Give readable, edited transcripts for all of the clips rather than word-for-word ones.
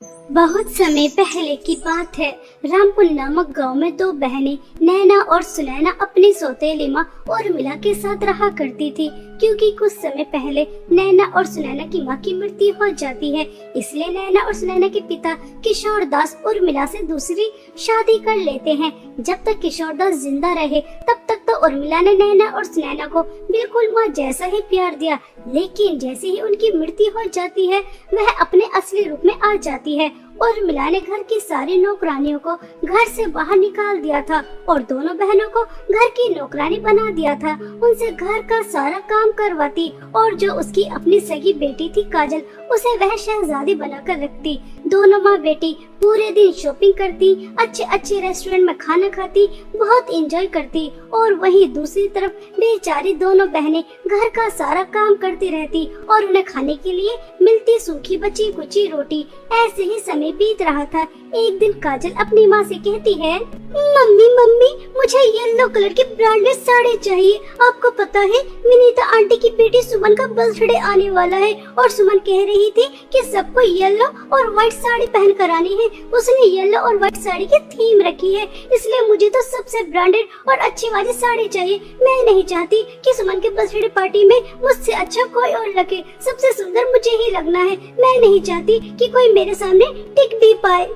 बहुत समय पहले की बात है। रामपुर नामक गांव में दो बहनें नैना और सुनैना अपनी सौतेली माँ उर्मिला के साथ रहा करती थी। क्योंकि कुछ समय पहले नैना और सुनैना की माँ की मृत्यु हो जाती है, इसलिए नैना और सुनैना के पिता किशोर दास उर्मिला से दूसरी शादी कर लेते हैं। जब तक किशोर दास जिंदा रहे तब तक तो उर्मिला ने नैना और सुनैना को बिल्कुल माँ जैसा ही प्यार दिया, लेकिन जैसे ही उनकी मृत्यु हो जाती है वह अपने असली रूप में आ जाती है। उर्मिला ने घर की सारी नौकरानियों को घर से बाहर निकाल दिया था और दोनों बहनों को घर की नौकरानी बना दिया था। उनसे घर का सारा काम करवाती और जो उसकी अपनी सगी बेटी थी काजल, उसे वह शहजादी बनाकर रखती। दोनों माँ बेटी पूरे दिन शॉपिंग करती, अच्छे अच्छे रेस्टोरेंट में खाना खाती, बहुत एंजॉय करती और वहीं दूसरी तरफ बेचारी दोनों बहनें घर का सारा काम करती रहती और उन्हें खाने के लिए मिलती सूखी बची कुची रोटी। ऐसे ही समय बीत रहा था। एक दिन काजल अपनी माँ से कहती है, मम्मी मम्मी मुझे येलो कलर की ब्रांडेड साड़ी चाहिए। आपको पता है विनीता आंटी की बेटी सुमन का बर्थडे आने वाला है और सुमन कह रही थी कि सबको येलो और व्हाइट साड़ी पहन कर आनी है। उसने येलो और व्हाइट साड़ी की थीम रखी है, इसलिए मुझे तो सबसे ब्रांडेड और अच्छी वाली साड़ी चाहिए। मैं नहीं चाहती कि सुमन के बर्थडे पार्टी में मुझसे अच्छा कोई और लगे, सबसे सुंदर मुझे ही लगना है। मैं नहीं चाहती कि कोई मेरे सामने टिक भी पाए।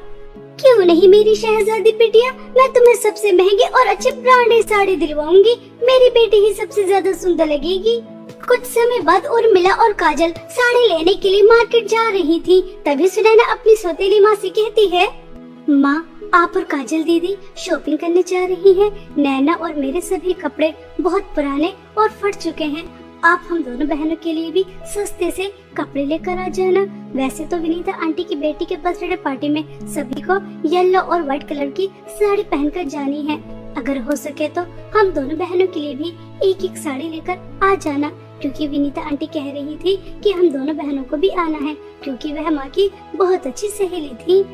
क्यों नहीं मेरी शहजादी बिटिया, मैं तुम्हें सबसे महंगी और अच्छी ब्रांडेड साड़ी दिलवाऊंगी। मेरी बेटी ही सबसे ज्यादा सुंदर लगेगी। कुछ समय बाद उर्मिला और काजल साड़ी लेने के लिए मार्केट जा रही थी। तभी सुनैना अपनी सौतेली माँ से कहती है, माँ आप और काजल दीदी शॉपिंग करने जा रही हैं। नैना और मेरे सभी कपड़े बहुत पुराने और फट चुके हैं। आप हम दोनों बहनों के लिए भी सस्ते से कपड़े लेकर आ जाना। वैसे तो विनीता आंटी की बेटी के बर्थडे पार्टी में सभी को येलो और व्हाइट कलर की साड़ी पहनकर जानी है। अगर हो सके तो हम दोनों बहनों के लिए भी एक एक साड़ी लेकर आ जाना, क्योंकि विनीता आंटी कह रही थी कि हम दोनों बहनों को भी आना है, क्योंकि वह माँ की बहुत अच्छी सहेली थी।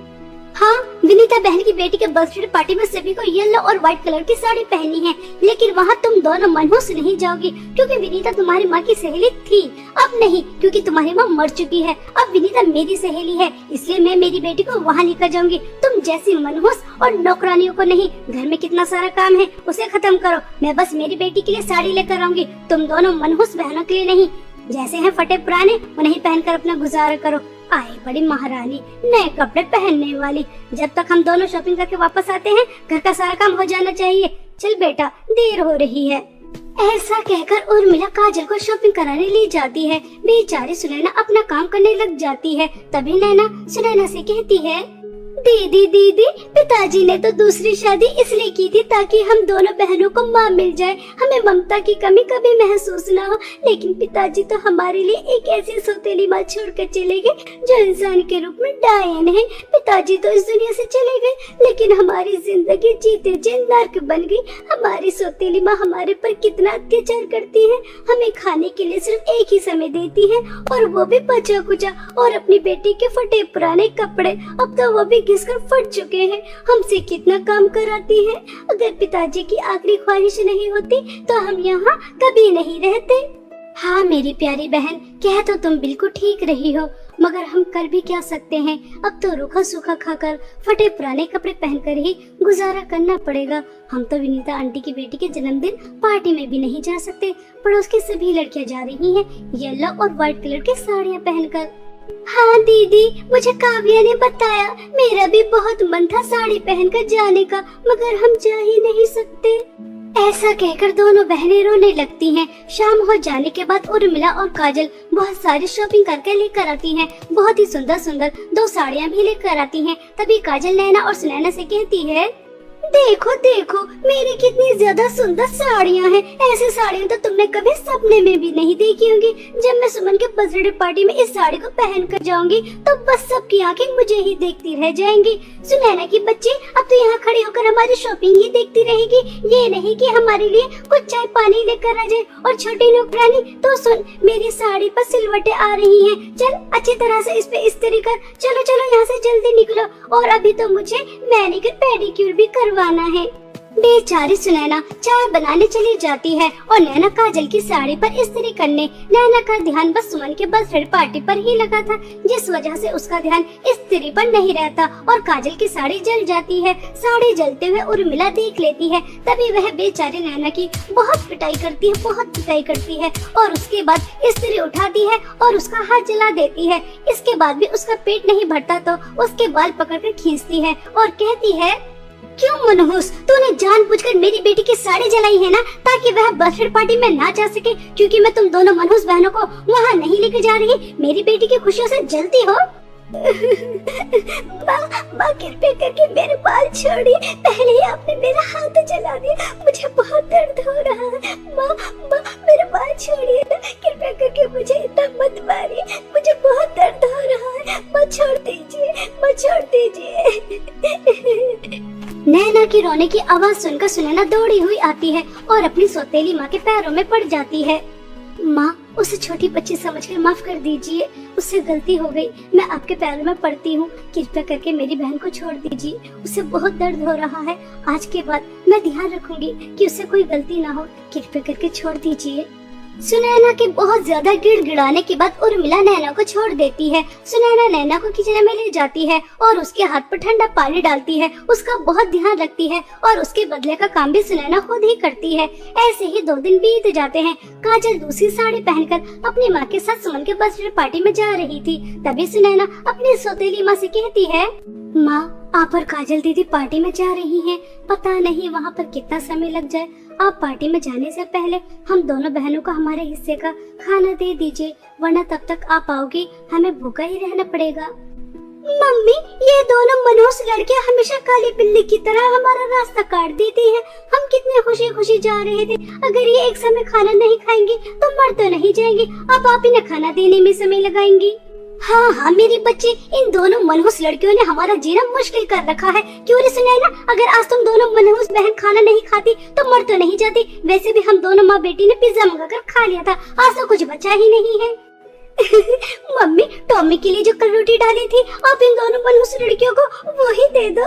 हाँ, विनीता बहन की बेटी के बर्थडे पार्टी में सभी को येलो और व्हाइट कलर की साड़ी पहनी है, लेकिन वहाँ तुम दोनों मनहूस नहीं जाओगी, क्योंकि विनीता तुम्हारी माँ की सहेली थी। अब नहीं, क्योंकि तुम्हारी माँ मर चुकी है। अब विनीता मेरी सहेली है, इसलिए मैं मेरी बेटी को वहाँ लेकर जाऊंगी। तुम जैसी मनहूस और नौकरानियों को नहीं। घर में कितना सारा काम है, उसे खत्म करो। मैं बस मेरी बेटी के लिए साड़ी लेकर आऊंगी। तुम दोनों मनहूस बहनों के लिए नहीं। जैसे हैं फटे पुराने उन्हें पहनकर अपना गुजारा करो। आई बड़ी महारानी नए कपड़े पहनने वाली। जब तक हम दोनों शॉपिंग करके वापस आते हैं घर का सारा काम हो जाना चाहिए। चल बेटा, देर हो रही है। ऐसा कहकर उर्मिला काजल को शॉपिंग कराने ले जाती है। बेचारी सुनैना अपना काम करने लग जाती है। तभी नैना सुनैना से कहती है, दीदी दीदी पिताजी ने तो दूसरी शादी इसलिए की थी ताकि हम दोनों बहनों को माँ मिल जाए, हमें ममता की कमी कभी महसूस ना हो। लेकिन पिताजी तो हमारे लिए एक ऐसी सौतेली माँ छोड़कर चले गए जो इंसान के रूप में डायन है। पिताजी तो इस दुनिया से चले गए, लेकिन हमारी जिंदगी जीते जी नर्क बन गई। हमारी सौतेली माँ हमारे पर कितना अत्याचार करती है। हमें खाने के लिए सिर्फ एक ही समय देती है, और वो भी बचा कुचा, और अपनी बेटी के फटे पुराने कपड़े अब तो वो भी घिसकर फट चुके हैं। हमसे कितना काम कराती है। अगर पिताजी की आखिरी ख्वाहिश नहीं होती तो हम यहाँ कभी नहीं रहते। हाँ मेरी प्यारी बहन, कह तो तुम बिल्कुल ठीक रही हो, मगर हम कर भी क्या सकते हैं। अब तो रूखा सूखा खाकर फटे पुराने कपड़े पहनकर ही गुजारा करना पड़ेगा। हम तो विनीता आंटी की बेटी के जन्मदिन पार्टी में भी नहीं जा सकते। पड़ोस की सभी लड़कियां जा रही हैं येलो और व्हाइट कलर की साड़ियाँ पहनकर। हाँ दीदी, मुझे काव्या ने बताया। मेरा भी बहुत मन था साड़ी पहनकर जाने का, मगर हम जा ही नहीं सकते। ऐसा कहकर दोनों बहनें रोने लगती हैं। शाम हो जाने के बाद उर्मिला और काजल बहुत सारी शॉपिंग करके लेकर आती हैं। बहुत ही सुंदर सुंदर दो साड़ियाँ भी लेकर आती हैं। तभी काजल नैना और सुनैना से कहती है, देखो देखो मेरी कितनी ज्यादा सुंदर साड़ियाँ हैं। ऐसी साड़ियाँ तो तुमने कभी सपने में भी नहीं देखी होंगी। जब मैं सुमन के बर्थडे पार्टी में इस साड़ी को पहन कर जाऊंगी तो बस सबकी आंखें मुझे ही देखती रह जाएंगी। सुनैना की बच्ची अब तो यहाँ खड़ी होकर हमारी शॉपिंग ही देखती रहेगी, ये नहीं कि हमारे लिए कुछ चाय पानी लेकर आ जाए। और छोटी नौकरानी तो सुन, मेरी साड़ी पर सिलवटें आ रही हैं। चल अच्छी तरह से इस पे इस्त्री कर। चलो चलो यहाँ से जल्दी निकलो, और अभी तो मुझे मैनीक्योर पेडिक्योर भी करवाना है। बेचारी सुनैना चाय बनाने चली जाती है और नैना काजल की साड़ी पर इस्त्री करने। नैना का ध्यान बस सुमन के बर्थडे पार्टी पर ही लगा था, जिस वजह से उसका ध्यान इस्त्री पर नहीं रहता और काजल की साड़ी जल जाती है। साड़ी जलते हुए उर्मिला देख लेती है, तभी वह बेचारी नैना की बहुत पिटाई करती है और उसके बाद इस्त्री उठाती है और उसका हाथ जला देती है। इसके बाद भी उसका पेट नहीं भरता तो उसके बाल पकड़कर खींचती है और कहती है, क्यों मनहूस, तूने जानबूझकर मेरी बेटी की साड़ी जलाई है ना, ताकि वह बर्थडे पार्टी में ना जा सके, क्योंकि मैं तुम दोनों मनहूस बहनों को वहाँ नहीं लेकर जा रही। मेरी बेटी की खुशियों से जलती हो। माँ कृपया करके मेरे बाल छोड़िए, पहले ही आपने मेरा हाथ जला दिया, मुझे बहुत दर्द हो रहा है। माँ मेरे बाल छोड़िए ना, कृपया करके मुझे इतना मत मारिए, मुझे बहुत दर्द हो रहा है। माँ छोड़ दीजिए। नैना की रोने की आवाज सुनकर सुनैना दौड़ी हुई आती है और अपनी सौतेली माँ के पैरों में पड़ जाती है। माँ, उसे छोटी बच्ची समझकर माफ कर दीजिए, उससे गलती हो गई, मैं आपके पैरों में पड़ती हूँ, कृपया करके मेरी बहन को छोड़ दीजिए, उसे बहुत दर्द हो रहा है। आज के बाद मैं ध्यान रखूंगी कि उससे कोई गलती ना हो, कृपया करके छोड़ दीजिए। सुनैना के बहुत ज्यादा गिड़गिड़ाने के बाद उर्मिला नैना को छोड़ देती है। सुनैना नैना को किचन में ले जाती है और उसके हाथ पर ठंडा पानी डालती है, उसका बहुत ध्यान रखती है और उसके बदले का काम भी सुनैना खुद ही करती है। ऐसे ही 2 दिन बीत जाते हैं। काजल दूसरी साड़ी पहनकर अपनी माँ के साथ सुमन के बर्थडे पार्टी में जा रही थी, तभी सुनैना अपनी सौतेली माँ से कहती है, माँ, आप और काजल दीदी पार्टी में जा रही हैं, पता नहीं वहाँ पर कितना समय लग जाए। आप पार्टी में जाने से पहले हम दोनों बहनों को हमारे हिस्से का खाना दे दीजिए, वरना तब तक आप आओगी हमें भूखा ही रहना पड़ेगा। मम्मी, ये दोनों मनहूस लड़कियां हमेशा काली बिल्ली की तरह हमारा रास्ता काट देती हैं। हम कितने खुशी जा रहे थे, अगर ये एक समय खाना नहीं खाएंगी तो मर तो नहीं जाएंगी, अब आप इन्हें खाना देने में समय लगाएंगी। हाँ मेरी बच्ची, इन दोनों मनहूस लड़कियों ने हमारा जीना मुश्किल कर रखा है। क्यों रे सुनैना, अगर आज तुम दोनों मनहूस बहन खाना नहीं खाती तो मर तो नहीं जाती। वैसे भी हम दोनों माँ बेटी ने पिज्जा मंगाकर खा लिया था, आज तो कुछ बचा ही नहीं है। मम्मी, टॉमी के लिए जो कल रोटी डाली थी, आप इन दोनों मनहूस लड़कियों को वो ही दे दो।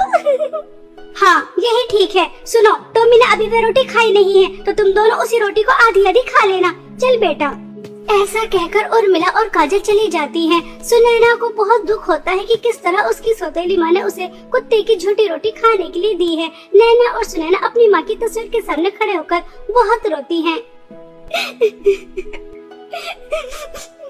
हाँ, यही ठीक है। सुनो, टॉमी ने अभी वह रोटी खाई नहीं है, तो तुम दोनों उसी रोटी को आधी आधी खा लेना। चल बेटा। ऐसा कहकर उर्मिला और काजल चली जाती हैं। सुनैना को बहुत दुख होता है कि किस तरह उसकी सौतेली माँ ने उसे कुत्ते की झूठी रोटी खाने के लिए दी है। नैना और सुनैना अपनी माँ की तस्वीर के सामने खड़े होकर बहुत रोती हैं।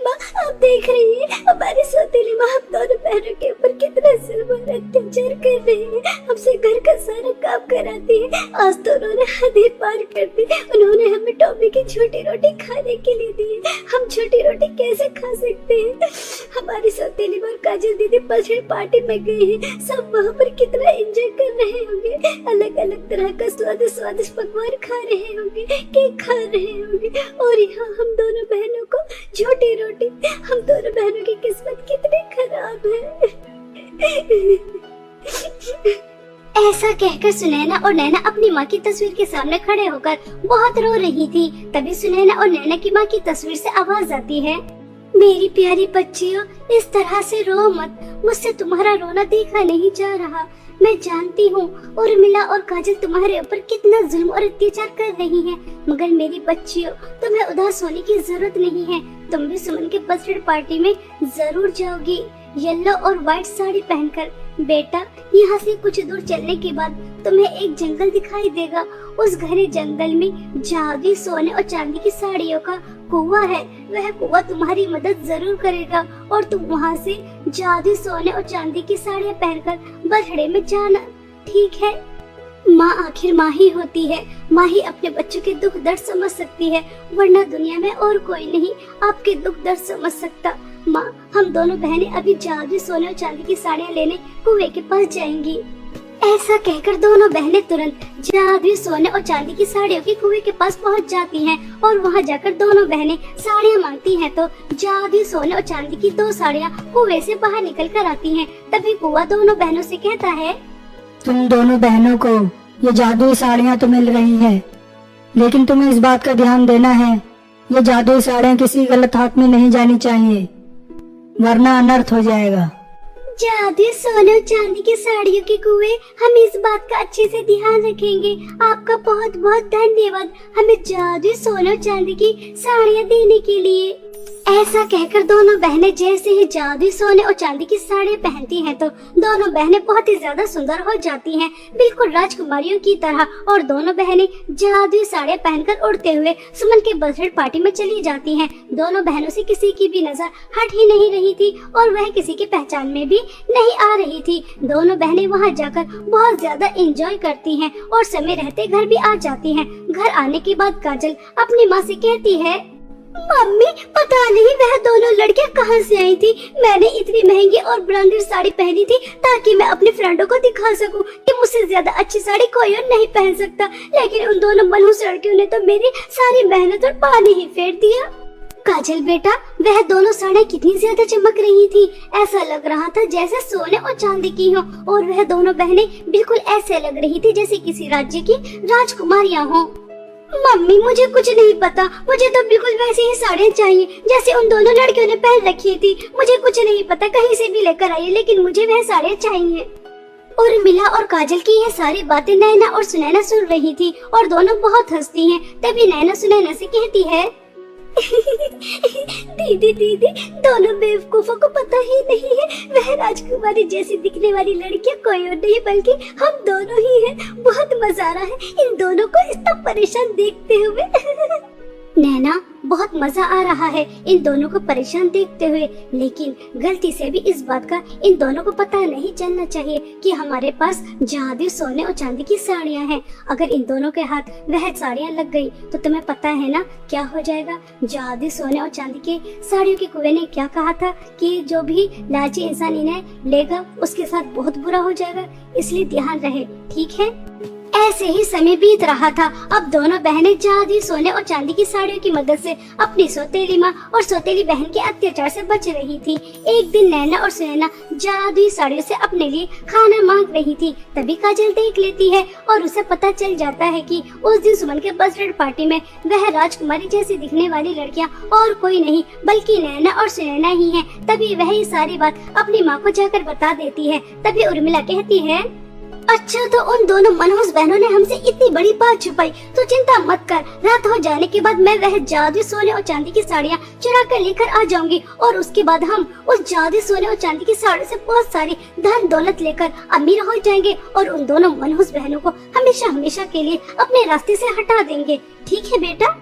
माँ, आप देख रही हैं, हमारी सौतेली माँ हम दोनों बहनों के ऊपर कितना जुल्म और अत्याचार कर रही है, हमसे घर का सारा काम कराती है। आज तो उन्होंने हद ही पार कर दी, उन्होंने हमें टॉमी की छोटी रोटी खाने के लिए दी है। हम छोटी रोटी कैसे खा सकते हैं? हमारी सौतेली माँ काजल दीदी बर्थडे पार्टी में गए हैं, सब वहाँ पर कितना एंजॉय कर रहे होंगे, अलग अलग तरह का स्वादिष्ट पकवान खा रहे होंगे, केक खा रहे होंगे, और यहाँ हम दोनों बहनों को झूठी रोटी। हम दोनों बहनों की किस्मत कितनी खराब है। ऐसा कहकर सुनैना और नैना अपनी माँ की तस्वीर के सामने खड़े होकर बहुत रो रही थी। तभी सुनैना और नैना की माँ की तस्वीर से आवाज आती है, मेरी प्यारी बच्चियों, इस तरह से रो मत, मुझसे तुम्हारा रोना देखा नहीं जा रहा। मैं जानती हूँ उर्मिला और काजल तुम्हारे ऊपर कितना जुल्म और अत्याचार कर रही हैं, मगर मेरी बच्चियों, तुम्हें उदास होने की जरूरत नहीं है। तुम भी सुमन के बर्थडे पार्टी में जरूर जाओगी, येलो और व्हाइट साड़ी पहनकर। बेटा, यहाँ से कुछ दूर चलने के बाद तुम्हें एक जंगल दिखाई देगा। उस घने जंगल में जादुई सोने और चांदी की साड़ियों का कुआं है। वह कुआं तुम्हारी मदद जरूर करेगा और तुम वहाँ से जादुई सोने और चांदी की साड़ियाँ पहनकर बर्थडे में जाना, ठीक है? माँ आखिर माँ ही होती है, माँ ही अपने बच्चों के दुख दर्द समझ सकती है, वरना दुनिया में और कोई नहीं आपके दुख दर्द समझ सकता। माँ, हम दोनों बहनें अभी जादुई सोने और चांदी की साड़ियाँ लेने कुएं के पास जाएंगी। ऐसा कहकर दोनों बहनें तुरंत जादुई सोने और चांदी की साड़ियों के कुएं के पास पहुंच जाती हैं और वहां जाकर दोनों बहनें साड़ियां मांगती हैं तो जादुई सोने और चांदी की 2 साड़ियां कुएं से बाहर निकल कर आती हैं। तभी कुआं दोनों बहनों से कहता है, तुम दोनों बहनों को ये जादुई साड़ियाँ तो मिल रही है, लेकिन तुम्हें इस बात का ध्यान देना है, ये जादुई साड़ियाँ किसी गलत हाथ में नहीं जानी चाहिए, वरना अनर्थ हो जाएगा। जादू सोने और चांदी की साड़ियों के कुएं, हम इस बात का अच्छे से ध्यान रखेंगे। आपका बहुत बहुत धन्यवाद हमें जादू सोने और चांदी की साड़ियाँ देने के लिए। ऐसा कहकर दोनों बहनें जैसे ही जादू सोने और चांदी की साड़ियाँ पहनती हैं तो दोनों बहनें बहुत ही ज्यादा सुंदर हो जाती हैं, बिल्कुल राजकुमारियों की तरह। और दोनों बहनें जादुई साड़ियाँ पहनकर उड़ते हुए सुमन के बर्थडे पार्टी में चली जाती हैं। दोनों बहनों से किसी की भी नजर हट ही नहीं रही थी और वह किसी की पहचान में भी नहीं आ रही थी। दोनों बहनें वहाँ जाकर बहुत ज्यादा एंजॉय करती हैं और समय रहते घर भी आ जाती हैं। घर आने के बाद काजल अपनी माँ से कहती है, मम्मी पता नहीं वह दोनों लड़कियां कहां से आई थी। मैंने इतनी महंगी और ब्रांडेड साड़ी पहनी थी ताकि मैं अपने फ्रेंडों को दिखा सकूं कि मुझसे ज्यादा अच्छी साड़ी कोई और नहीं पहन सकता, लेकिन उन दोनों मनहूस लड़कियों ने तो मेरी सारी मेहनत और पानी ही फेर दिया। काजल बेटा, वह दोनों साड़ियाँ कितनी ज्यादा चमक रही थी, ऐसा लग रहा था जैसे सोने और चांदी की हो। और वह दोनों बहनें बिल्कुल ऐसे लग रही थी जैसे किसी राज्य की राजकुमारियां हो। मम्मी मुझे कुछ नहीं पता, मुझे तो बिल्कुल वैसी ही साड़ियाँ चाहिए जैसे उन दोनों लड़कियों ने पहन रखी थी। मुझे कुछ नहीं पता, कहीं से भी लेकर आइए, लेकिन मुझे वह साड़ियाँ चाहिए। और मिला और काजल की यह सारी बातें नैना और सुनैना सुन रही थी और दोनों बहुत हंसती हैं। तभी नैना सुनैना से कहती है, दीदी दीदी, दोनों बेवकूफों को पता ही नहीं है वह राजकुमारी जैसी दिखने वाली लड़कियां कोई और नहीं बल्कि हम दोनों ही हैं। बहुत मजा आ रहा है इन दोनों को इतना परेशान देखते हुए। नैना, बहुत मजा आ रहा है इन दोनों को परेशान देखते हुए, लेकिन गलती से भी इस बात का इन दोनों को पता नहीं चलना चाहिए कि हमारे पास जादू सोने और चांदी की साड़ियाँ हैं। अगर इन दोनों के हाथ वह साड़ियाँ लग गई तो तुम्हें पता है ना क्या हो जाएगा। जादू सोने और चांदी के साड़ियों के कुएं ने क्या कहा था कि जो भी लालची इंसान इन्हें लेगा उसके साथ बहुत बुरा हो जाएगा, इसलिए ध्यान रहे, ठीक है। ऐसे ही समय बीत रहा था। अब दोनों बहनें जादू सोने और चांदी की साड़ियों की मदद से अपनी सौतेली माँ और सौतेली बहन के अत्याचार से बच रही थी। एक दिन नैना और सुनैना जादुई साड़ियों से अपने लिए खाना मांग रही थी। तभी काजल देख लेती है और उसे पता चल जाता है कि उस दिन सुमन के बर्थडे पार्टी में वह राजकुमारी जैसी दिखने वाली लड़कियाँ और कोई नहीं बल्कि नैना और सुनैना ही है। तभी वह ये सारी बात अपनी माँ को जाकर बता देती है। तभी उर्मिला कहती है, अच्छा तो उन दोनों मनहूस बहनों ने हमसे इतनी बड़ी बात छुपाई, तो चिंता मत कर, रात हो जाने के बाद मैं वह जादू सोने और चांदी की साड़ियाँ चुरा कर लेकर आ जाऊंगी और उसके बाद हम उस जादू सोने और चांदी की साड़ियों से बहुत सारी धन दौलत लेकर अमीर हो जाएंगे और उन दोनों मनहूस बहनों को हमेशा हमेशा के लिए अपने रास्ते से हटा देंगे, ठीक है बेटा।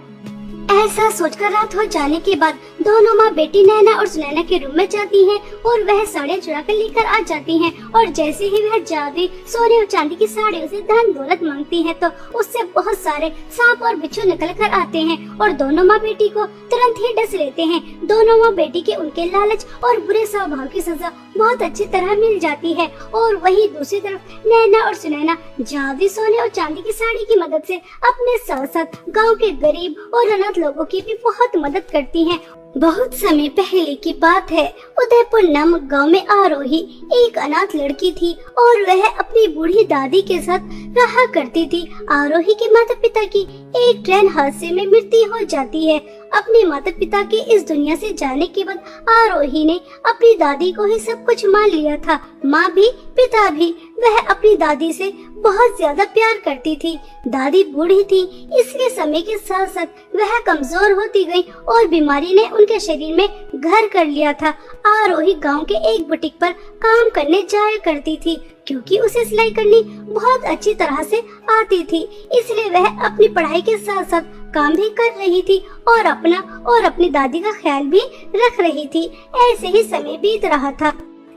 ऐसा सोचकर रात हो जाने के बाद दोनों माँ बेटी नैना और सुनैना के रूम में जाती हैं और वह साड़ियाँ चुरा कर लेकर आ जाती हैं। और जैसे ही वह जादू सोने और चांदी की साड़ियों से धन दौलत मांगती हैं तो उससे बहुत सारे सांप और बिच्छू निकल कर आते हैं और दोनों माँ बेटी को तुरंत ही डस लेते हैं। दोनों माँ बेटी के उनके लालच और बुरे स्वभाव की सजा बहुत अच्छी तरह मिल जाती है। और वही दूसरी तरफ नैना और सुनैना जादू सोने और चांदी की साड़ी की मदद से अपने साथ साथ गाँव के गरीब और अनाथ लोगों की भी बहुत मदद करती हैं। बहुत समय पहले की बात है। उदयपुर नामक गांव में आरोही एक अनाथ लड़की थी और वह अपनी बूढ़ी दादी के साथ रहा करती थी। आरोही के माता पिता की एक ट्रेन हादसे में मृत्यु हो जाती है। अपने माता पिता के इस दुनिया से जाने के बाद आरोही ने अपनी दादी को ही सब कुछ मान लिया था, माँ भी पिता भी। वह अपनी दादी से बहुत ज्यादा प्यार करती थी। दादी बूढ़ी थी, इसलिए समय के साथ साथ वह कमजोर होती गई और बीमारी ने उनके शरीर में घर कर लिया था। आरोही गांव के एक बुटीक पर काम करने जाया करती थी क्योंकि उसे सिलाई करनी बहुत अच्छी तरह से आती थी, इसलिए वह अपनी पढ़ाई के साथ साथ काम भी कर रही थी और अपना और अपनी दादी का ख्याल भी रख रही थी। ऐसे ही समय बीत रहा था।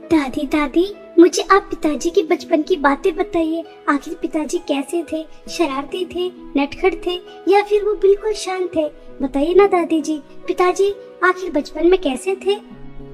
दादी दादी, मुझे आप पिताजी के बचपन की बातें बताइए। आखिर पिताजी कैसे थे? शरारती थे, नटखट थे या फिर वो बिल्कुल शांत थे? बताइए ना दादी जी, पिताजी आखिर बचपन में कैसे थे?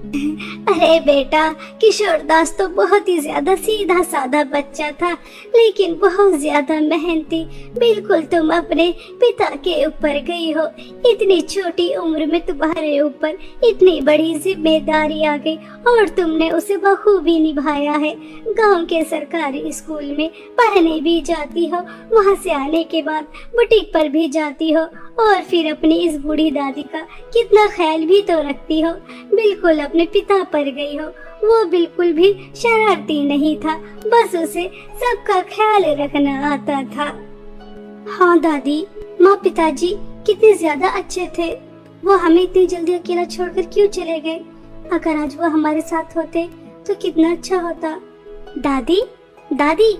अरे बेटा, किशोरदास तो बहुत ही ज्यादा सीधा साधा बच्चा था, लेकिन बहुत ज्यादा मेहनती। बिल्कुल तुम अपने पिता के ऊपर गई हो। इतनी छोटी उम्र में तुम्हारे ऊपर इतनी बड़ी जिम्मेदारी आ गई और तुमने उसे बखूबी निभाया है। गांव के सरकारी स्कूल में पढ़ने भी जाती हो, वहां से आने के बाद बुटीक पर भी जाती हो और फिर अपनी इस बूढ़ी दादी का कितना ख्याल भी तो रखती हो। बिल्कुल अपने पिता पर गई हो। वो बिल्कुल भी शरारती नहीं था, बस उसे सबका ख्याल रखना आता था। हाँ दादी, माँ पिताजी कितने ज्यादा अच्छे थे। वो हमें इतनी जल्दी अकेला छोड़कर क्यों चले गए? अगर आज वो हमारे साथ होते तो कितना अच्छा होता। दादी दादी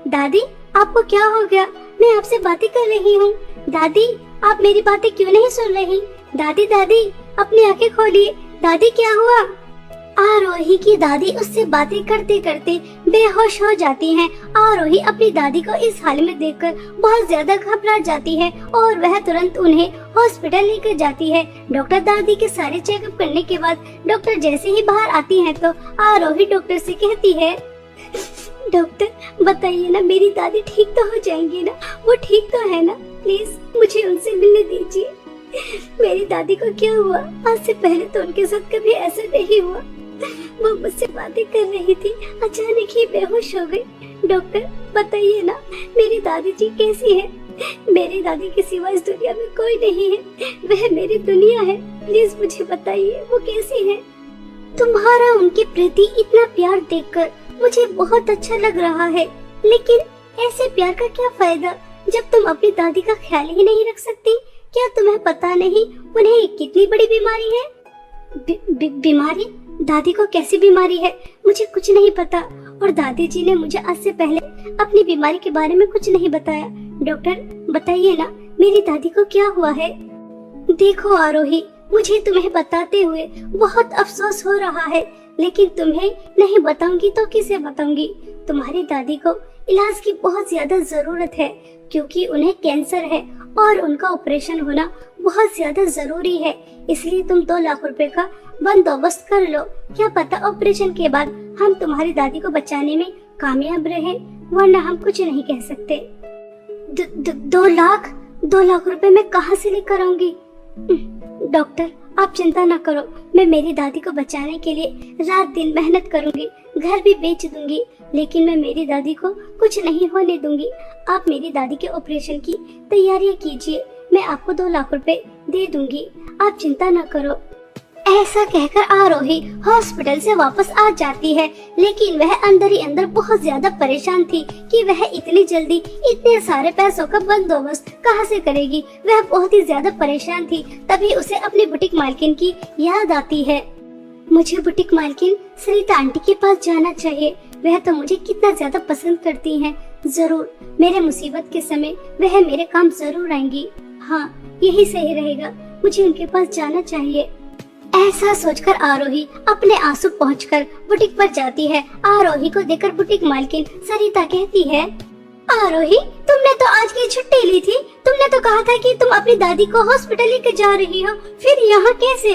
दादी, आपको क्या हो गया? मैं आपसे बातें कर रही हूँ। दादी, आप मेरी बातें क्यों नहीं सुन रही? दादी दादी, अपनी आंखें खोलिए। दादी, क्या हुआ? आरोही की दादी उससे बातें करते करते बेहोश हो जाती हैं। आरोही अपनी दादी को इस हाल में देखकर बहुत ज्यादा घबरा जाती है और वह तुरंत उन्हें हॉस्पिटल लेकर जाती है। डॉक्टर दादी के सारे चेकअप करने के बाद डॉक्टर जैसे ही बाहर आती हैं तो आरोही डॉक्टर से कहती है, डॉक्टर बताइए ना, मेरी दादी ठीक तो हो जाएंगी ना? वो ठीक तो है ना? प्लीज मुझे उनसे मिलने दीजिए। मेरी दादी को क्या हुआ? आज से पहले तो उनके साथ कभी ऐसा नहीं हुआ। वो मुझसे बातें कर रही थी, अचानक ही बेहोश हो गई। डॉक्टर बताइए ना, मेरी दादी जी कैसी है? मेरी दादी के सिवा इस दुनिया में कोई नहीं है, वह मेरी दुनिया है। प्लीज मुझे बताइए वो कैसी है? तुम्हारा उनके प्रति इतना प्यार देखकर मुझे बहुत अच्छा लग रहा है, लेकिन ऐसे प्यार का क्या फायदा जब तुम अपनी दादी का ख्याल ही नहीं रख सकती? क्या तुम्हें पता नहीं उन्हें कितनी बड़ी बीमारी है? बीमारी? दादी को कैसी बीमारी है? मुझे कुछ नहीं पता और दादी जी ने मुझे आज से पहले अपनी बीमारी के बारे में कुछ नहीं बताया। डॉक्टर बताइए ना, मेरी दादी को क्या हुआ है? देखो आरोही, मुझे तुम्हें बताते हुए बहुत अफसोस हो रहा है, लेकिन तुम्हें नहीं बताऊंगी तो किसे बताऊंगी? तुम्हारी दादी को इलाज की बहुत ज्यादा जरूरत है, क्योंकि उन्हें कैंसर है और उनका ऑपरेशन होना बहुत ज्यादा जरूरी है। इसलिए तुम 2 लाख रुपए का बंदोबस्त कर लो। क्या पता ऑपरेशन के बाद हम तुम्हारी दादी को बचाने में कामयाब रहे, वरना हम कुछ नहीं कह सकते। 2 लाख रुपए मैं कहाँ से लेकर आऊंगी? डॉक्टर आप चिंता न करो, मैं मेरी दादी को बचाने के लिए रात दिन मेहनत करूंगी, घर भी बेच दूंगी, लेकिन मैं मेरी दादी को कुछ नहीं होने दूंगी। आप मेरी दादी के ऑपरेशन की तैयारियां कीजिए, मैं आपको 2 लाख रुपए दे दूंगी, आप चिंता न करो। ऐसा कहकर आरोही हॉस्पिटल से वापस आ जाती है, लेकिन वह अंदर ही अंदर बहुत ज्यादा परेशान थी कि वह इतनी जल्दी इतने सारे पैसों का बंदोबस्त कहां से करेगी। वह बहुत ही ज्यादा परेशान थी। तभी उसे अपनी बुटीक मालकिन की याद आती है। मुझे बुटीक मालकिन सरिता आंटी के पास जाना चाहिए, वह तो मुझे कितना ज्यादा पसंद करती हैं। जरूर मेरे मुसीबत के समय वह मेरे काम जरूर आएंगी। हाँ, यही सही रहेगा, मुझे उनके पास जाना चाहिए। ऐसा सोचकर आरोही अपने आंसू पहुंचकर बुटीक पर जाती है। आरोही को देखकर बुटीक मालकिन सरिता कहती है, आरोही तुमने तो आज की छुट्टी ली थी, तुमने तो कहा था कि तुम अपनी दादी को हॉस्पिटल लेकर जा रही हो, फिर यहाँ कैसे?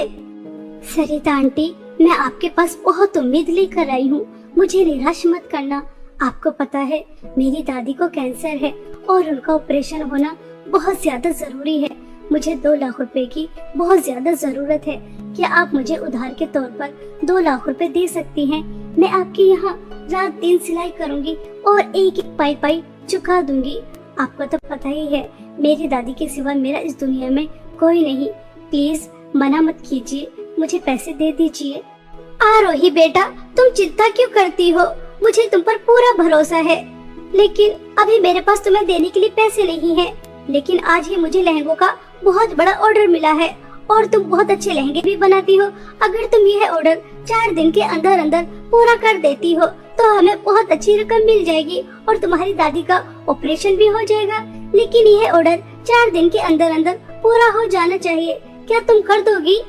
सरिता आंटी, मैं आपके पास बहुत उम्मीद लेकर आई हूँ, मुझे निराश मत करना। आपको पता है मेरी दादी को कैंसर है और उनका ऑपरेशन होना बहुत ज्यादा जरूरी है। मुझे 2 लाख रुपए की बहुत ज्यादा जरूरत है। क्या आप मुझे उधार के तौर पर 2 लाख रुपए दे सकती हैं? मैं आपके यहाँ रात दिन सिलाई करूँगी और एक एक पाई चुका दूंगी। आपको तो पता ही है मेरी दादी के सिवा मेरा इस दुनिया में कोई नहीं। प्लीज मना मत कीजिए, मुझे पैसे दे दीजिए। आरोही बेटा, तुम चिंता क्यों करती हो? मुझे तुम पर पूरा भरोसा है, लेकिन अभी मेरे पास तुम्हें देने के लिए पैसे नहीं है। लेकिन आज ही मुझे लहंगों का बहुत बड़ा ऑर्डर मिला है और तुम बहुत अच्छे लहंगे भी बनाती हो। अगर तुम यह ऑर्डर 4 दिन के अंदर अंदर पूरा कर देती हो तो हमें बहुत अच्छी रकम मिल जाएगी और तुम्हारी दादी का ऑपरेशन भी हो जाएगा। लेकिन यह ऑर्डर 4 दिन के अंदर अंदर पूरा हो जाना चाहिए। क्या तुम कर दोगी?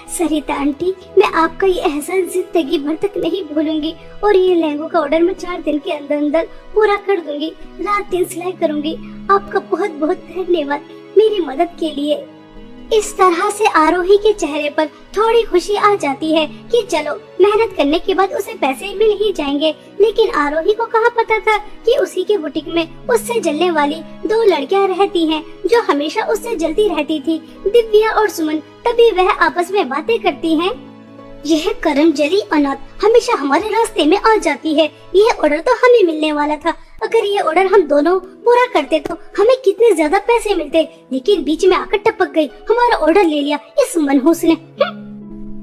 सरिता आंटी, मैं आपका ये एहसान जिंदगी भर तक नहीं भूलूंगी और ये लहंगों का ऑर्डर मैं 4 दिन के अंदर अंदर पूरा कर दूंगी, रात दिन सिलाई करूंगी। आपका बहुत बहुत धन्यवाद मेरी मदद के लिए। इस तरह से आरोही के चेहरे पर थोड़ी खुशी आ जाती है कि चलो मेहनत करने के बाद उसे पैसे मिल ही जाएंगे। लेकिन आरोही को कहाँ पता था कि उसी के बुटीक में उससे जलने वाली 2 लड़कियां रहती हैं जो हमेशा उससे जलती रहती थी, दिव्या और सुमन। तभी वह आपस में बातें करती हैं। यह करम जली अनाथ हमेशा हमारे रास्ते में आ जाती है। यह ऑर्डर तो हमें मिलने वाला था, अगर ये ऑर्डर हम दोनों पूरा करते तो हमें कितने ज्यादा पैसे मिलते, लेकिन बीच में आकर टपक गई, हमारा ऑर्डर ले लिया इस मनहूस ने।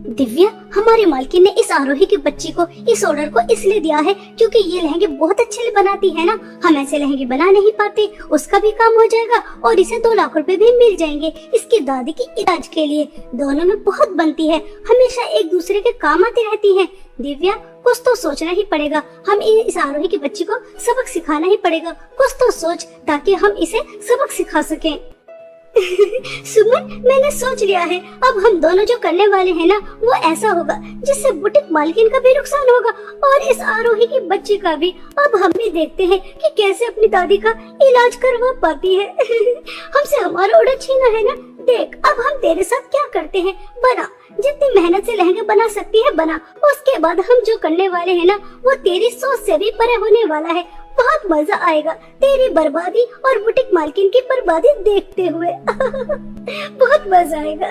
दिव्या, हमारी मालकिन ने इस आरोही की बच्ची को इस ऑर्डर को इसलिए दिया है क्योंकि ये लहंगे बहुत अच्छे बनाती है ना। हम ऐसे लहंगे बना नहीं पाते, उसका भी काम हो जाएगा और इसे 2 लाख रुपए भी मिल जाएंगे इसकी दादी की इलाज के लिए। दोनों में बहुत बनती है, हमेशा एक दूसरे के काम आती रहती है। दिव्या, कुछ तो सोचना ही पड़ेगा, हम इस आरोही की बच्ची को सबक सिखाना ही पड़ेगा। कुछ तो सोच ताकि हम इसे सबक सिखा सकें। सुमन, मैंने सोच लिया है, अब हम दोनों जो करने वाले हैं ना वो ऐसा होगा जिससे बुटीक मालकिन का भी नुकसान होगा और इस आरोही की बच्ची का भी। अब हम भी देखते हैं कि कैसे अपनी दादी का इलाज करवा पाती है। हमसे हमारा ऑर्डर छीना है ना। देख, अब हम तेरे साथ क्या करते हैं, बना, जितनी मेहनत से लहंगे बना सकती है बना। उसके बाद हम जो करने वाले हैं ना वो तेरी सोच से भी परे होने वाला है। बहुत मजा आएगा तेरी बर्बादी और बुटीक मालकिन की बर्बादी देखते हुए। बहुत मजा आएगा।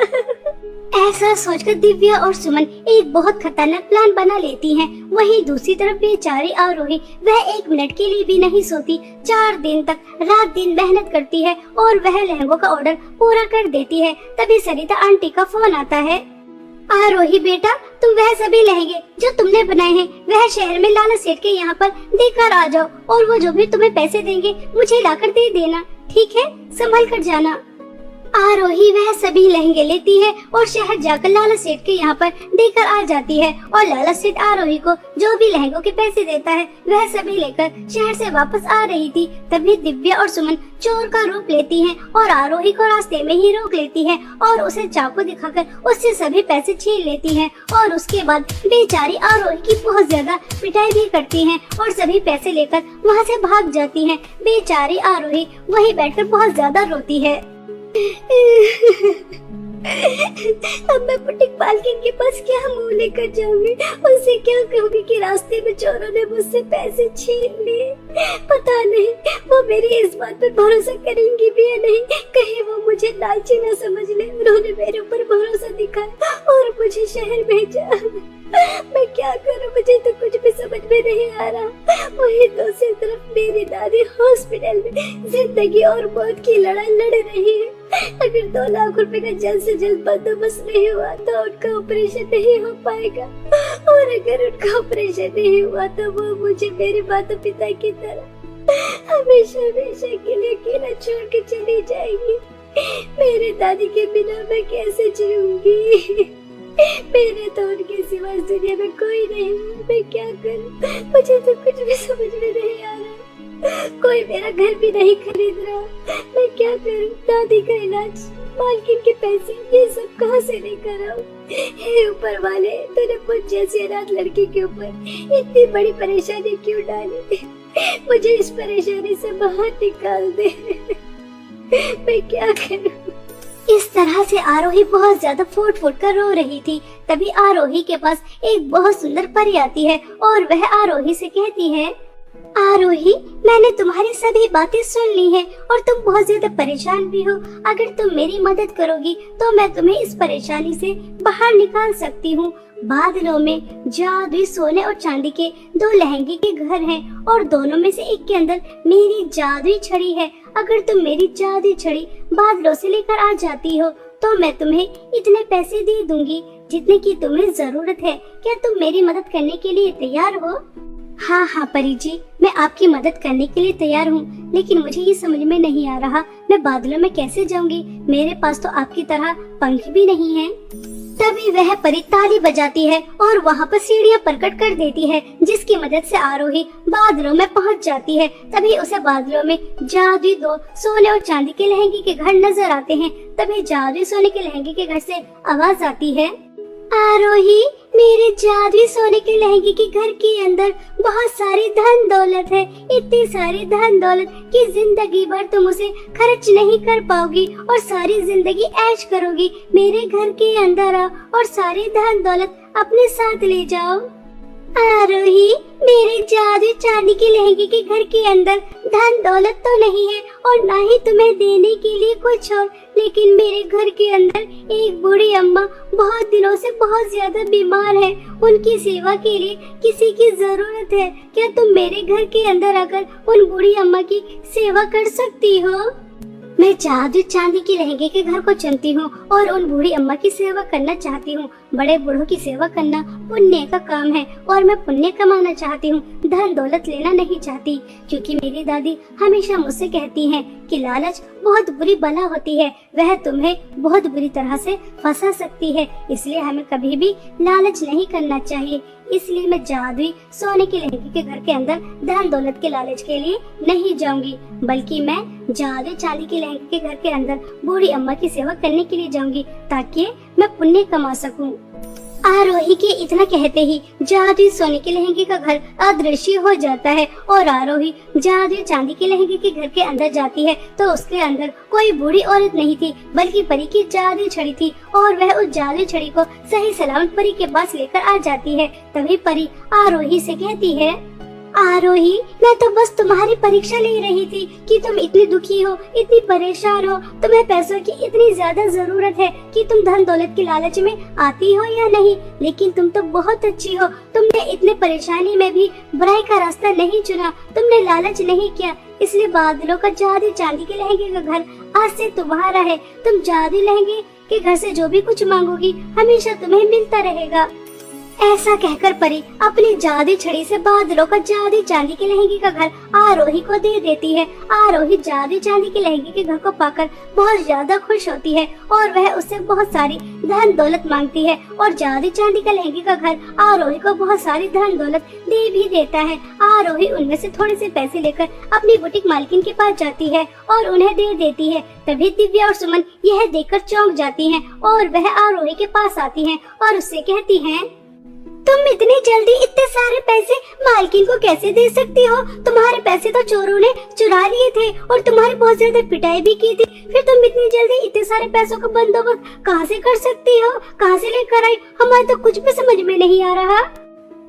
ऐसा सोचकर दिव्या और सुमन एक बहुत खतरनाक प्लान बना लेती हैं। वहीं दूसरी तरफ बेचारी आरोही, वह 1 मिनट के लिए भी नहीं सोती। 4 दिन तक रात दिन मेहनत करती है और वह लहंगों का ऑर्डर पूरा कर देती है। तभी सरिता आंटी का फोन आता है। आरोही बेटा, तुम वह सभी लहंगे जो तुमने बनाए हैं वह शहर में लाला सेठ के यहाँ पर देकर आ जाओ और वो जो भी तुम्हें पैसे देंगे मुझे लाकर दे देना, ठीक है? संभल कर जाना। आरोही वह सभी लहंगे लेती है और शहर जाकर लाला सेठ के यहाँ पर देकर आ जाती है और लाला सेठ आरोही को जो भी लहंगों के पैसे देता है वह सभी लेकर शहर से वापस आ रही थी। तभी दिव्या और सुमन चोर का रूप लेती हैं और आरोही को रास्ते में ही रोक लेती है और उसे चाकू दिखाकर उससे सभी पैसे छीन लेती है और उसके बाद बेचारी आरोही की बहुत ज्यादा पिटाई भी करती है और सभी पैसे लेकर वहाँ से भाग जाती है। बेचारी आरोही वहीं बैठकर बहुत ज्यादा रोती है। अब मैं बुटीक मालकिन के पास क्या मुंह लेकर जाऊंगी, उससे क्या कहूंगी कि रास्ते में चोरों ने मुझसे पैसे छीन लिए। पता नहीं वो मेरी इस बात पर भरोसा करेंगी भी या नहीं, कहीं वो मुझे लालची न समझ ले। उन्होंने मेरे ऊपर भरोसा दिखाया और मुझे शहर भेजा। मैं क्या करूं, मुझे तो कुछ भी समझ में नहीं आ रहा। वही दूसरी तरफ मेरी दादी हॉस्पिटल में जिंदगी और मौत की लड़ाई लड़ रही है। अगर 2 लाख रुपए का जल्द से जल्द बंदोबस्त नहीं हुआ तो उनका ऑपरेशन नहीं हो पाएगा और अगर उनका ऑपरेशन नहीं हुआ तो वो मुझे मेरे माता पिता की तरह हमेशा हमेशा के लिए अकेला छोड़ के चली जाएगी। मेरे दादी के बिना मैं कैसे जीऊंगी? मेरे तो उनके सिवा इस दुनिया में कोई नहीं। मैं क्या करूं, मुझे तो कुछ भी समझ में नहीं आ रहा। कोई मेरा घर भी नहीं खरीद रहा। मैं क्या करूं? दादी का इलाज, मालकिन के पैसे, ये सब कहां से लेकर आऊं? हे ऊपर वाले, तूने मुझ जैसी अनाथ लड़की के ऊपर इतनी बड़ी परेशानी क्यों डाली? मुझे इस परेशानी से बाहर निकाल दे। मैं क्या करूं? इस तरह से आरोही बहुत ज्यादा फूट फूट कर रो रही थी। तभी आरोही के पास एक बहुत सुंदर परी आती है और वह आरोही से कहती है, आरोही, मैंने तुम्हारी सभी बातें सुन ली हैं और तुम बहुत ज्यादा परेशान भी हो। अगर तुम मेरी मदद करोगी तो मैं तुम्हें इस परेशानी से बाहर निकाल सकती हूँ। बादलों में जादुई सोने और चांदी के 2 लहंगे के घर हैं और दोनों में से एक के अंदर मेरी जादुई छड़ी है। अगर तुम मेरी जादुई छड़ी बादलों से लेकर आ जाती हो तो मैं तुम्हें इतने पैसे दे दूंगी जितने की तुम्हें जरूरत है। क्या तुम मेरी मदद करने के लिए तैयार हो? हाँ हाँ परी जी, मैं आपकी मदद करने के लिए तैयार हूँ, लेकिन मुझे ये समझ में नहीं आ रहा मैं बादलों में कैसे जाऊंगी। मेरे पास तो आपकी तरह पंख भी नहीं है। तभी वह परी ताली बजाती है और वहाँ पर सीढ़ियाँ प्रकट कर देती है जिसकी मदद से आरोही बादलों में पहुँच जाती है। तभी उसे बादलों में जादुई 2 सोने और चांदी के लहंगे के घर नजर आते हैं। तभी जादुई सोने के लहंगे के घर से आवाज आती है, आरोही, मेरे जादुई सोने के लहंगे के घर के अंदर बहुत सारी धन दौलत है। इतनी सारी धन दौलत कि जिंदगी भर तुम उसे खर्च नहीं कर पाओगी और सारी जिंदगी ऐश करोगी। मेरे घर के अंदर आओ और सारी धन दौलत अपने साथ ले जाओ। आरोही, मेरे जादू चांदी के लहंगे के घर के अंदर धन दौलत तो नहीं है और ना ही तुम्हें देने के लिए कुछ और, लेकिन मेरे घर के अंदर एक बूढ़ी अम्मा बहुत दिनों से बहुत ज्यादा बीमार है। उनकी सेवा के लिए किसी की जरूरत है। क्या तुम मेरे घर के अंदर आकर उन बूढ़ी अम्मा की सेवा कर सकती हो? मैं जादू चांदी के लहंगे के घर को चुनती हूँ और उन बूढ़ी अम्मा की सेवा करना चाहती हूँ। बड़े बूढ़ों की सेवा करना पुण्य का काम है और मैं पुण्य कमाना चाहती हूँ, धन दौलत लेना नहीं चाहती। क्योंकि मेरी दादी हमेशा मुझसे कहती हैं कि लालच बहुत बुरी बला होती है, वह तुम्हें बहुत बुरी तरह से फंसा सकती है। इसलिए हमें कभी भी लालच नहीं करना चाहिए। इसलिए मैं जादुई सोने के लहंगे के घर के अंदर धन दौलत के लालच के लिए नहीं जाऊंगी, बल्कि मैं जादुई चांदी के लहंगे के घर के अंदर बूढ़ी अम्मा की सेवा करने के लिए जाऊंगी, ताकि मैं पुण्य कमा सकूं। आरोही के इतना कहते ही जादुई सोने के लहंगे का घर अदृश्य हो जाता है और आरोही जादुई चांदी के लहंगे के घर के अंदर जाती है तो उसके अंदर कोई बूढ़ी औरत नहीं थी, बल्कि परी की जादुई छड़ी थी और वह उस जादुई छड़ी को सही सलामत परी के पास लेकर आ जाती है। तभी परी आरोही से कहती है, आरोही, मैं तो बस तुम्हारी परीक्षा ले रही थी कि तुम इतनी दुखी हो, इतनी परेशान हो, तुम्हें पैसों की इतनी ज्यादा जरूरत है कि तुम धन दौलत के लालच में आती हो या नहीं। लेकिन तुम तो बहुत अच्छी हो, तुमने इतने परेशानी में भी बुराई का रास्ता नहीं चुना, तुमने लालच नहीं किया। इसलिए बादलों का जादू चांदी के लहंगे का घर आज से तुम्हारा है। तुम जादू लहंगे के घर से जो भी कुछ मांगोगी हमेशा तुम्हें मिलता रहेगा। ऐसा कहकर परी अपनी जादू छड़ी से बादलों का जादू चांदी के लहंगे का घर आरोही को दे देती है। आरोही जादू चांदी के लहंगे के घर को पाकर बहुत ज्यादा खुश होती है और वह उससे बहुत सारी धन दौलत मांगती है और जादू चांदी का लहंगे का घर आरोही को बहुत सारी धन दौलत दे भी देता है। आरोही उनमें से थोड़े से पैसे लेकर अपनी बुटीक मालकिन के पास जाती है और उन्हें दे देती है। तभी दिव्या और सुमन यह देखकर चौंक जाती हैं और वह आरोही के पास आती हैं और उससे कहती हैं, तुम इतनी जल्दी इतने सारे पैसे मालकिन को कैसे दे सकती हो? तुम्हारे पैसे तो चोरों ने चुरा लिए थे और तुम्हारी बहुत ज्यादा पिटाई भी की थी, फिर तुम इतनी जल्दी इतने सारे पैसों का बंदोबस्त कहाँ से कर सकती हो? कहाँ से लेकर आई? हमारे तो कुछ भी समझ में नहीं आ रहा।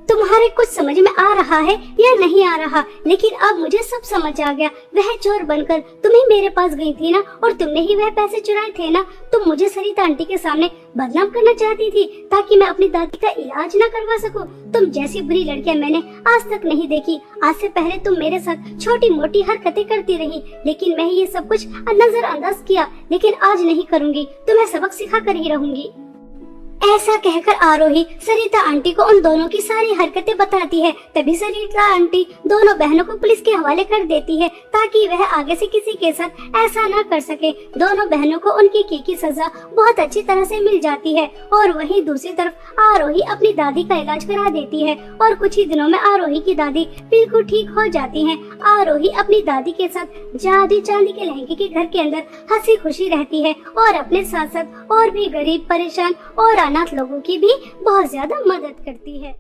तुम्हारे कुछ समझ में आ रहा है या नहीं आ रहा, लेकिन अब मुझे सब समझ आ गया। वह चोर बनकर तुम्हें मेरे पास गई थी ना, और तुमने ही वह पैसे चुराए थे ना। तुम मुझे सरिता आंटी के सामने बदनाम करना चाहती थी ताकि मैं अपनी दादी का इलाज न करवा सकूं। तुम जैसी बुरी लड़कियां मैंने आज तक नहीं देखी। आज से पहले तुम मेरे साथ छोटी मोटी हरकतें करती रही, लेकिन मैं ये सब कुछ नजरअंदाज किया, लेकिन आज नहीं करूंगी। तुम्हें सबक सिखा कर ही रहूंगी। ऐसा कहकर आरोही सरिता आंटी को उन दोनों की सारी हरकतें बताती है। तभी सरिता आंटी दोनों बहनों को पुलिस के हवाले कर देती है ताकि वह आगे से किसी के साथ ऐसा न कर सके। दोनों बहनों को उनकी की सजा बहुत अच्छी तरह से मिल जाती है और वहीं दूसरी तरफ आरोही अपनी दादी का इलाज करा देती है और कुछ ही दिनों में आरोही की दादी बिल्कुल ठीक हो जाती है। आरोही अपनी दादी के साथ जादू चांदी के लहंगे के घर के अंदर हंसी खुशी रहती है और अपने साथ साथ और भी गरीब, परेशान और अनाथ लोगों की भी बहुत ज्यादा मदद करती है।